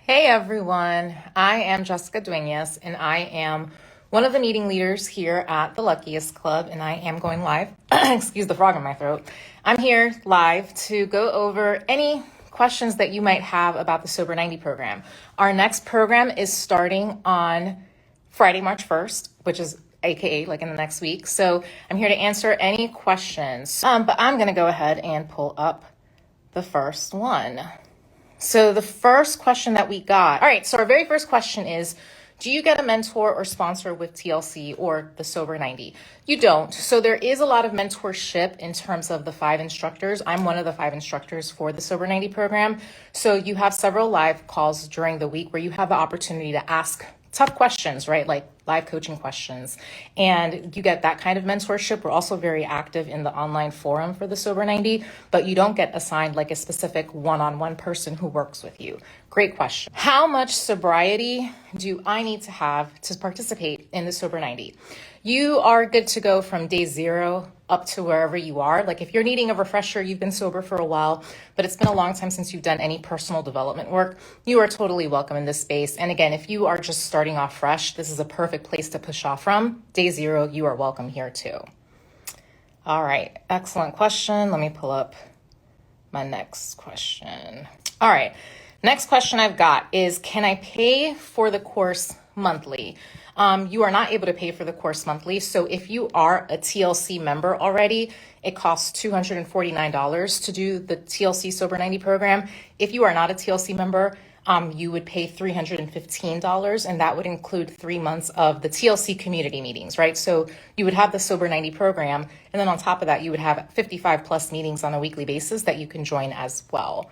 Hey everyone, I am Jessica Dueñas and I am one of the meeting leaders here at the Luckiest Club, and I am going live. Excuse the frog in my throat. I'm here live to go over any questions that you might have about the Sober 90 program. Our next program is starting on Friday, March 1st, which is AKA like in the next week. So I'm here to answer any questions, but I'm going to go ahead and pull up the first one. So the first question that we got, all right, so our very first question is, do you get a mentor or sponsor with TLC or the Sober 90? You don't. So there is a lot of mentorship in terms of the 5 instructors. I'm one of the 5 instructors for the Sober 90 program. So you have several live calls during the week where you have the opportunity to ask tough questions, right? Like live coaching questions. And you get that kind of mentorship. We're also very active in the online forum for the Sober 90, but you don't get assigned like a specific one-on-one person who works with you. Great question. How much sobriety do I need to have to participate in the Sober 90? You are good to go from day 0 up to wherever you are. Like if you're needing a refresher, you've been sober for a while, but it's been a long time since you've done any personal development work, you are totally welcome in this space. And again, if you are just starting off fresh, this is a perfect place to push off from. Day 0, you are welcome here too. All right, excellent question. Let me pull up my next question. All right, next question I've got is, can I pay for the course monthly? You are not able to pay for the course monthly. So if you are a TLC member already, it costs $249 to do the TLC Sober 90 program. If you are not a TLC member, you would pay $315, and that would include 3 months of the TLC community meetings, right? So you would have the Sober 90 program, and then on top of that, you would have 55 plus meetings on a weekly basis that you can join as well.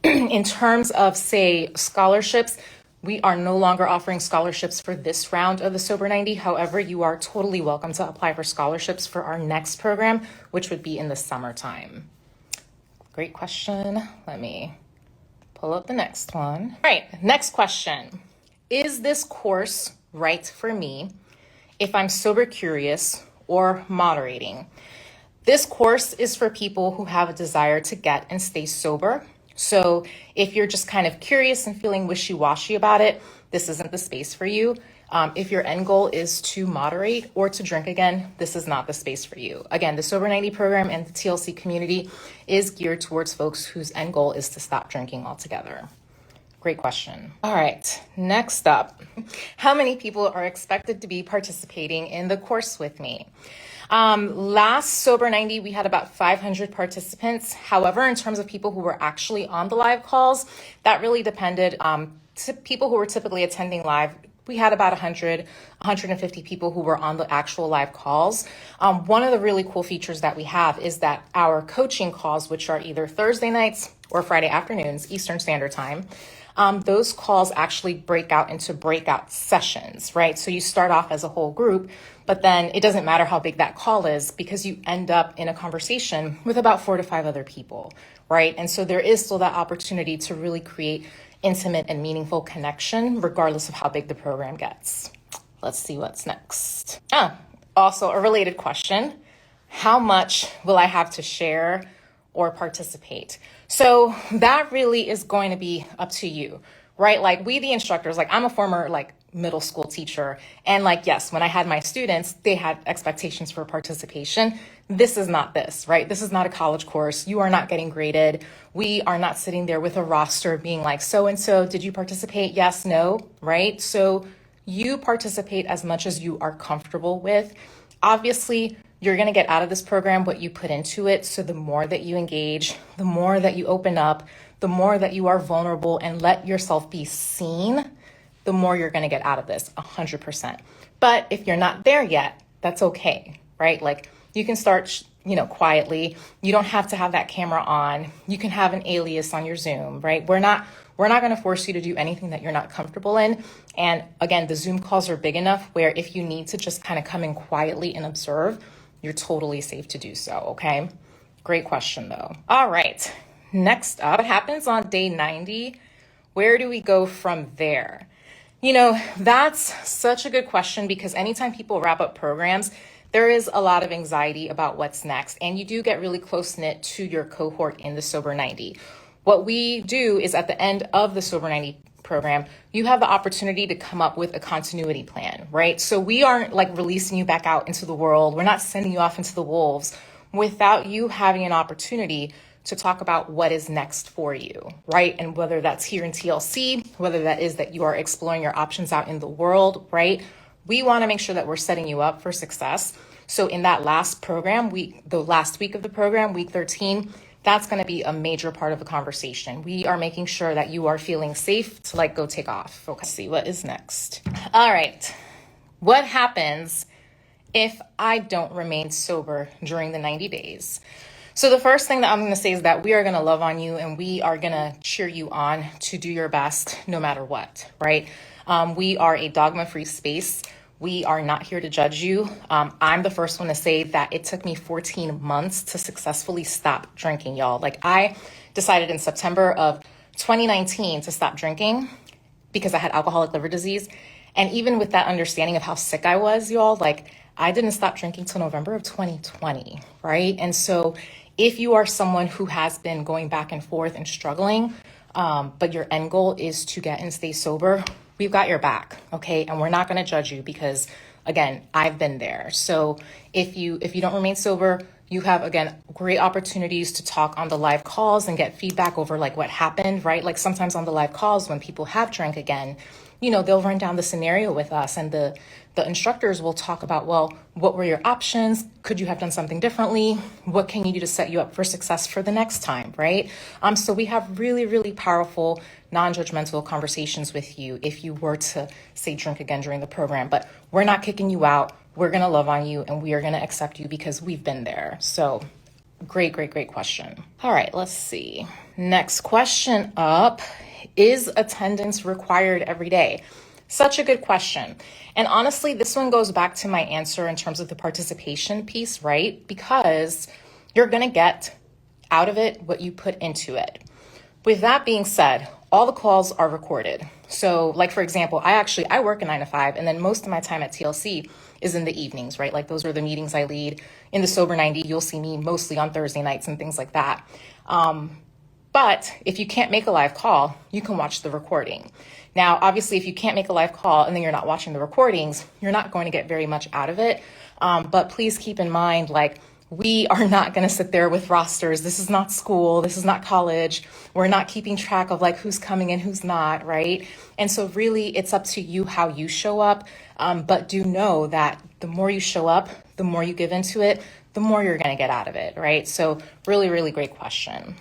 In terms of, say, scholarships, we are no longer offering scholarships for this round of the Sober 90. However, you are totally welcome to apply for scholarships for our next program, which would be in the summertime. Great question. Let me pull up the next one. All right, next question. Is this course right for me if I'm sober curious or moderating? This course is for people who have a desire to get and stay sober. So if you're just kind of curious and feeling wishy-washy about it, this isn't the space for you. If your end goal is to moderate or to drink again, this is not the space for you. Again, the Sober 90 program and the TLC community is geared towards folks whose end goal is to stop drinking altogether. Great question. All right, next up, how many people are expected to be participating in the course with me? Last Sober 90, we had about 500 participants. However, in terms of people who were actually on the live calls, that really depended. To people who were typically attending live, we had about 150 people who were on the actual live calls. One of the really cool features that we have is that our coaching calls, which are either Thursday nights or Friday afternoons, Eastern Standard Time, those calls actually break out into breakout sessions, right? So you start off as a whole group, but then it doesn't matter how big that call is because you end up in a conversation with about 4 to 5 other people, right? And so there is still that opportunity to really create intimate and meaningful connection, regardless of how big the program gets. Let's see what's next. Also a related question. How much will I have to share or participate? So that really is going to be up to you, right? Like we, the instructors, like I'm a former middle school teacher. And yes, when I had my students, they had expectations for participation. This is not this, right? This is not a college course. You are not getting graded. We are not sitting there with a roster being like, so-and-so, did you participate? Yes, no, right? So you participate as much as you are comfortable with. Obviously, you're going to get out of this program what you put into it. So the more that you engage, the more that you open up, the more that you are vulnerable and let yourself be seen, the more you're going to get out of this 100%. But if you're not there yet, that's okay, right? You can start, quietly. You don't have to have that camera on. You can have an alias on your Zoom, right? We're not going to force you to do anything that you're not comfortable in. And again, the Zoom calls are big enough where if you need to just kind of come in quietly and observe, you're totally safe to do so, okay? Great question though. All right, next up, what happens on day 90? Where do we go from there? That's such a good question because anytime people wrap up programs, there is a lot of anxiety about what's next. And you do get really close-knit to your cohort in the Sober 90. What we do is at the end of the Sober 90 program, you have the opportunity to come up with a continuity plan, right? So we aren't like releasing you back out into the world. We're not sending you off into the wolves without you having an opportunity to talk about what is next for you, right? And whether that's here in TLC, whether that is that you are exploring your options out in the world, right? We want to make sure that we're setting you up for success. So in that last program, the last week of the program, week 13, that's going to be a major part of the conversation. We are making sure that you are feeling safe to like go take off. Okay, let's see what is next. All right. What happens if I don't remain sober during the 90 days? So the first thing that I'm going to say is that we are going to love on you and we are going to cheer you on to do your best no matter what, right? We are a dogma-free space. We are not here to judge you. I'm the first one to say that it took me 14 months to successfully stop drinking, y'all. Like I decided in September of 2019 to stop drinking because I had alcoholic liver disease. And even with that understanding of how sick I was, y'all, like I didn't stop drinking till November of 2020, right? And so if you are someone who has been going back and forth and struggling, but your end goal is to get and stay sober, we've got your back, okay? And we're not going to judge you because, again, I've been there. So if you don't remain sober, you have, again, great opportunities to talk on the live calls and get feedback over like what happened, right? Like sometimes on the live calls when people have drank again, you know, they'll run down the scenario with us and the instructors will talk about, well, what were your options? Could you have done something differently? What can you do to set you up for success for the next time, right? So we have really, really powerful, non-judgmental conversations with you if you were to say drink again during the program, but we're not kicking you out. We're going to love on you and we are going to accept you because we've been there. So great, great, great question. All right, let's see. Next question up. Is attendance required every day? Such a good question. And honestly, this one goes back to my answer in terms of the participation piece, right? Because you're going to get out of it what you put into it. With that being said, all the calls are recorded. So like, for example, I work a 9 to 5 and then most of my time at TLC is in the evenings, right? Like those are the meetings I lead. In the Sober 90, you'll see me mostly on Thursday nights and things like that. But if you can't make a live call, you can watch the recording. Now, obviously, if you can't make a live call and then you're not watching the recordings, you're not going to get very much out of it. But please keep in mind, like, we are not going to sit there with rosters. This is not school. This is not college. We're not keeping track of like who's coming and who's not, right? And so really, it's up to you how you show up. But do know that the more you show up, the more you give into it, the more you're going to get out of it, right? So really, really great question.